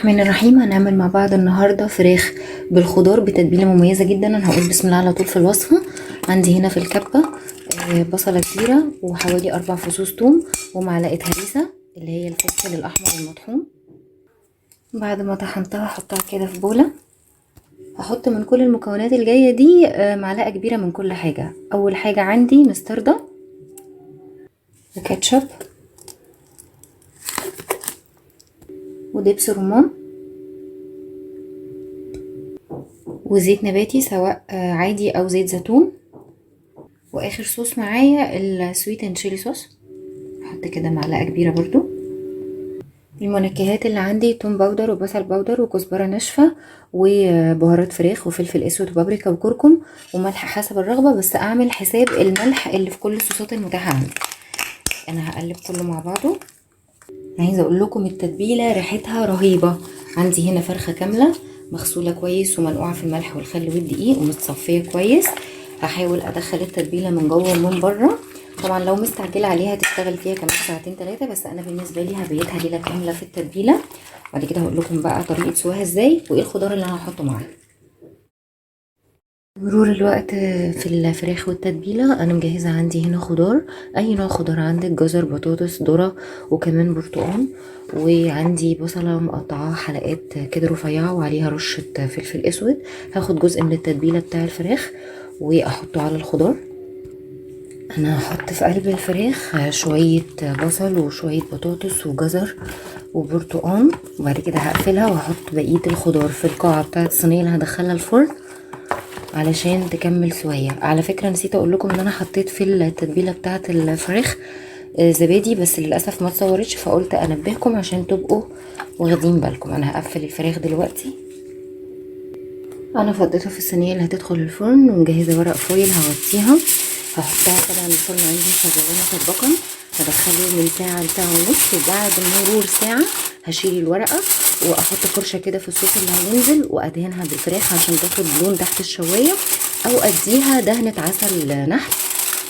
الرحمن الرحيم. هنعمل مع بعض النهاردة فراخ بالخضار بتتبيلة مميزة جدا. انا هقول بسم الله على طول في الوصفة. عندي هنا في الكبة بصلة كبيرة وحوالي 4 فصوص توم ومعلقة هريسة اللي هي الفلفل الأحمر المطحون. بعد ما طحنتها هحطها كده في بولة. هحط من كل المكونات الجاية دي معلقة كبيرة من كل حاجة. أول حاجة عندي مستردة وكاتشب ودبس رمان وزيت نباتي سواء عادي او زيت زيتون. واخر صوص معايا السويت اند شيلي صوص، هحط كده معلقه كبيره برضو. المنكهات اللي عندي توم باودر وبصل باودر وكزبره ناشفه وبهارات فراخ وفلفل اسود وبابريكا وكركم وملح حسب الرغبه، بس اعمل حساب الملح اللي في كل الصوصات المتاحه عندي. انا هقلب كله مع بعضه. عايزه اقول لكم التتبيله ريحتها رهيبه. عندي هنا فرخه كامله مغسوله كويس ومنقوعه في الملح والخل والدقيق ومتصفيه كويس. هحاول ادخل التتبيله من جوه ومن بره. طبعا لو مستعجله عليها تشتغل فيها كمان ساعتين 3، بس انا بالنسبه لي هبيتها ليله كامله في التتبيله. بعد كده هقول لكم بقى طريقه سواها ازاي وايه الخضار اللي انا هحطه معاها. مرور الوقت في الفراخ والتتبيله انا مجهزه عندي هنا خضار، اي نوع خضار عندك، جزر، بطاطس، ذره، وكمان برتقال. وعندي بصله مقطعاها حلقات كده رفيعه وعليها رشه فلفل اسود. هاخد جزء من التتبيله بتاع الفراخ واحطه على الخضار. انا هحط في قلب الفراخ شويه بصل وشويه بطاطس وجزر وبرتقال، وبعد كده هقفلها وهحط بقيه الخضار في القاعه بتاعه الصينيه اللي هدخلها الفرن علشان تكمل سوية. على فكرة نسيت اقول لكم ان انا حطيت في التتبيلة بتاعة الفراخ زبادي، بس للأسف ما اتصورتش، فقلت انبهكم عشان تبقوا واخدين بالكم. انا هقفل الفراخ دلوقتي. انا فضيتها في الصينية اللي هتدخل الفرن ومجهزة ورق فويل هغطيها. هحطها طبعا الفرن عندي شغالة مسبقا، هدخله من ساعة لساعة ونص، وبعد مرور ساعة هشيل الورقة واحط فرشة كده في الصوص اللي هينزل وادهنها بالفراخ عشان تاخد لون تحت الشواية، او اديها دهنة عسل نحل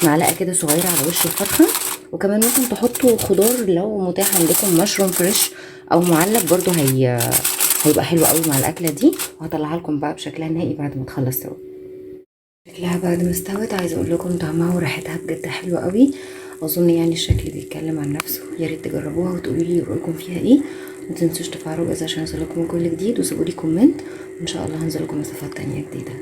معلقة كده صغيرة على وش الفرخة. وكمان ممكن تحطوا خضار لو متاح عندكم، مشروم فريش او معلب برضو هيبقى حلو قوي مع الاكلة دي. وهطلعها لكم بقى بشكلها النهائي بعد ما تخلص سوا. شكلها بعد ما استوت عايزه اقول لكم طعمها وريحتها بجد حلوه قوي. اظن يعني الشكل بيتكلم عن نفسه. يا ريت تجربوها وتقولوا لي رايكم فيها ايه. ما تنسوش تفعلوا الجرس عشان يوصلكم كل جديد، وسيبوا لي كومنت، وان شاء الله هنزل لكم وصفات تانية جديده.